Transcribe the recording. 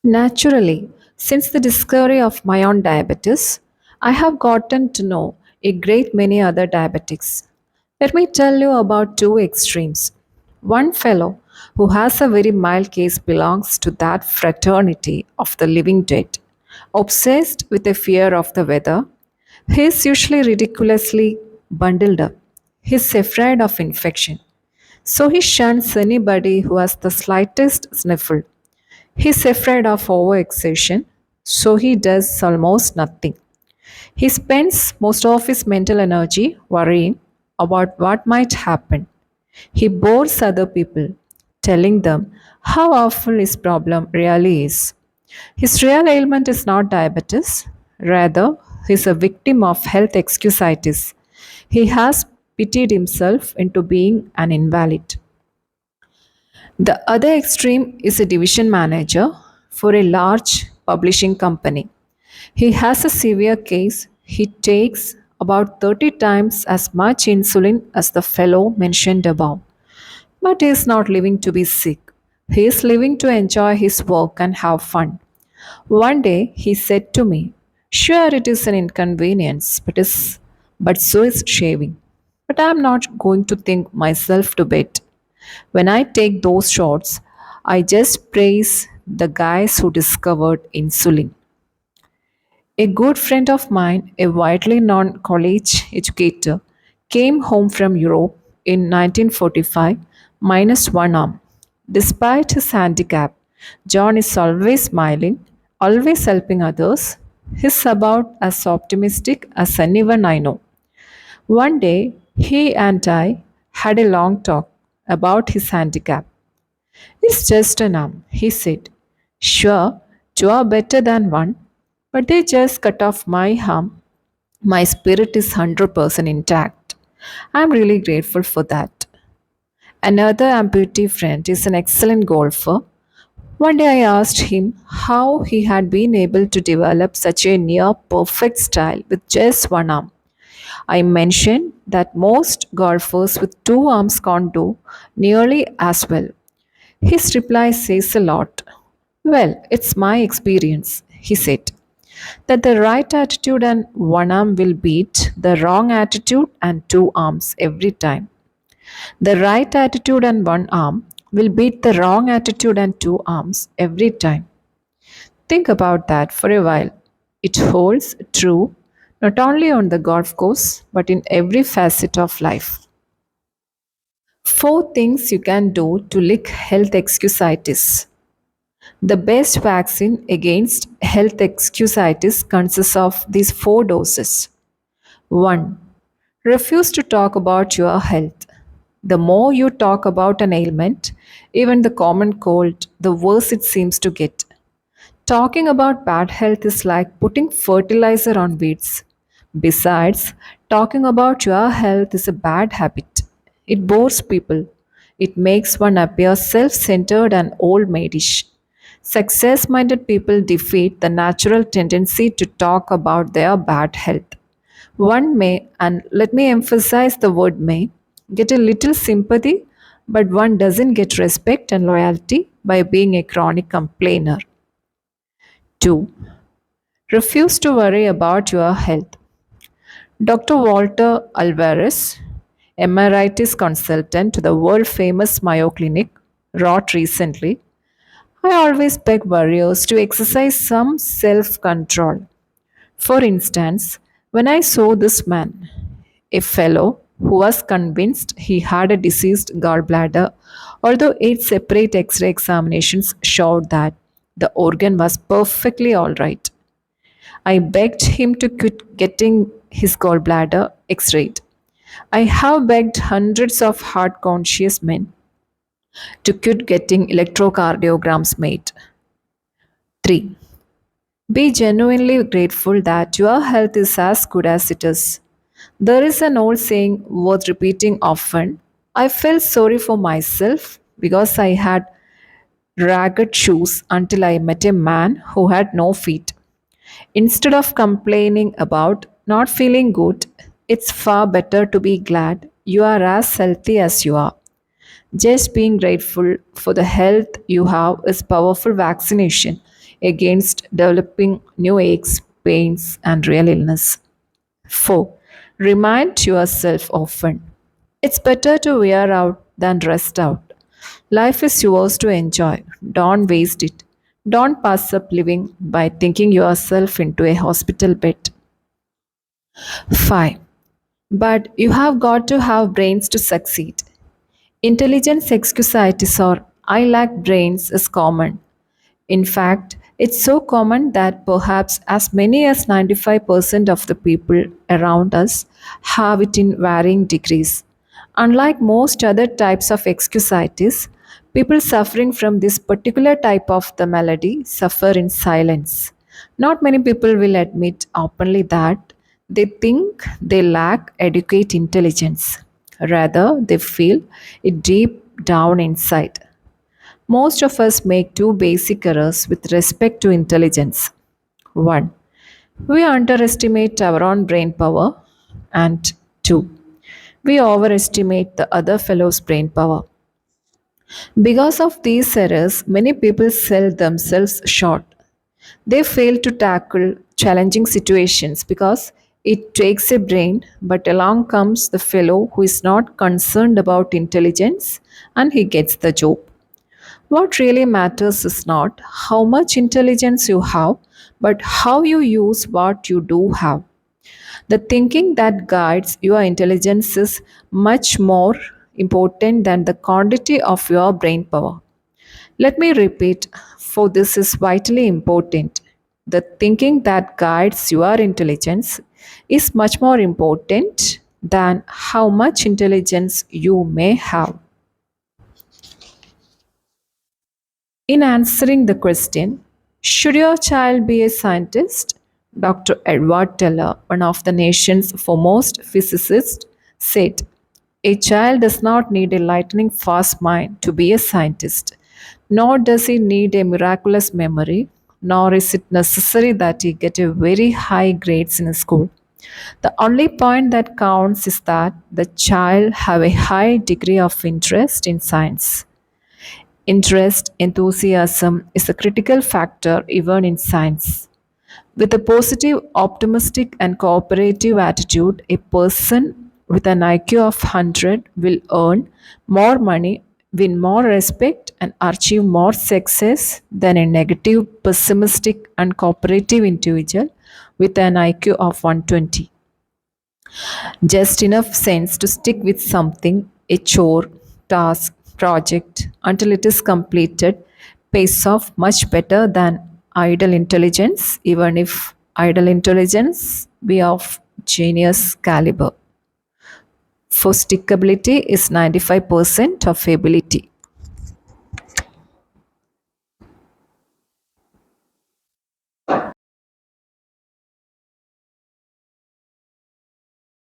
Naturally, since the discovery of my own diabetes, I have gotten to know a great many other diabetics. Let me tell you about two extremes. One fellow who has a very mild case belongs to that fraternity of the living dead, obsessed with a fear of the weather. He is usually ridiculously bundled up. He is afraid of infection. So he shuns anybody who has the slightest sniffle. He's afraid of overexertion, so he does almost nothing. He spends most of his mental energy worrying about what might happen. He bores other people, telling them how awful his problem really is. His real ailment is not diabetes, rather, he is a victim of health excusitis. He has pitied himself into being an invalid. The other extreme is a division manager for a large publishing company. He has a severe case. He takes about 30 times as much insulin as the fellow mentioned above. But he is not living to be sick. He is living to enjoy his work and have fun. One day he said to me, "Sure, it is an inconvenience, but so is shaving. But I am not going to think myself to bed. When I take those shots, I just praise the guys who discovered insulin." A good friend of mine, a widely known college educator, came home from Europe in 1945 minus one arm. Despite his handicap, John is always smiling, always helping others. He's about as optimistic as anyone I know. One day, he and I had a long talk about his handicap. "It's just an arm," he said. "Sure, two are better than one, but they just cut off my arm. My spirit is 100% intact. I'm really grateful for that." Another amputee friend is an excellent golfer. One day I asked him how he had been able to develop such a near perfect style with just one arm. I mentioned that most golfers with two arms can't do nearly as well. His reply says a lot. "Well, it's my experience," he said, "that the right attitude and one arm will beat the wrong attitude and two arms every time. The right attitude and one arm will beat the wrong attitude and two arms every time." Think about that for a while. It holds true not only on the golf course but in every facet of life. Four things you can do to lick health excusitis. The best vaccine against health excusitis consists of these four doses. 1. Refuse to talk about your health. The more you talk about an ailment, even the common cold, the worse it seems to get. Talking about bad health is like putting fertilizer on weeds. Besides, talking about your health is a bad habit. It bores people. It makes one appear self centered and old maidish. Success minded people defeat the natural tendency to talk about their bad health. One may, and let me emphasize the word may, get a little sympathy, but one doesn't get respect and loyalty by being a chronic complainer. 2. Refuse to worry about your health. Dr. Walter Alvarez, emeritus consultant to the world famous Mayo Clinic, wrote recently, "I always beg warriors to exercise some self control. For instance, when I saw this man, a fellow who was convinced he had a diseased gallbladder, although 8 separate X ray examinations showed that the organ was perfectly all right. I begged him to quit getting his gallbladder x rayed. I have begged hundreds of heart conscious men to quit getting electrocardiograms made." 3. Be genuinely grateful that your health is as good as it is. There is an old saying worth repeating often: "I felt sorry for myself because I had ragged shoes until I met a man who had no feet." Instead of complaining about not feeling good, it's far better to be glad you are as healthy as you are. Just being grateful for the health you have is powerful vaccination against developing new aches, pains, and real illness. 4. Remind yourself often. It's better to wear out than rest out. Life is yours to enjoy. Don't waste it. Don't pass up living by thinking yourself into a hospital bed. 5. But you have got to have brains to succeed. Intelligence excusitis or I lack brains is common. In fact, it's so common that perhaps as many as 95% of the people around us have it in varying degrees. Unlike most other types of excusitis, people suffering from this particular type of the malady suffer in silence. Not many people will admit openly that they think they lack adequate intelligence. Rather, they feel it deep down inside. Most of us make two basic errors with respect to intelligence. 1. We underestimate our own brain power. And 2. We overestimate the other fellow's brain power. Because of these errors, many people sell themselves short. They fail to tackle challenging situations because it takes a brain, but along comes the fellow who is not concerned about intelligence and he gets the job. What really matters is not how much intelligence you have, but how you use what you do have. The thinking that guides your intelligence is much more important than the quantity of your brain power. Let me repeat, for this is vitally important. The thinking that guides your intelligence is much more important than how much intelligence you may have. In answering the question, should your child be a scientist? Dr. Edward Teller, one of the nation's foremost physicists, said, a child does not need a lightning fast mind to be a scientist, nor does he need a miraculous memory, nor is it necessary that he get a very high grades in school. The only point that counts is that the child have a high degree of interest in science. Interest, enthusiasm is a critical factor even in science. With a positive, optimistic, and cooperative attitude, a person with an IQ of 100 will earn more money, win more respect, and achieve more success than a negative, pessimistic, and cooperative individual with an IQ of 120. Just enough sense to stick with something, a chore, task, project, until it is completed, pays off much better than idle intelligence, even if idle intelligence be of genius caliber. For stickability is 95% of ability.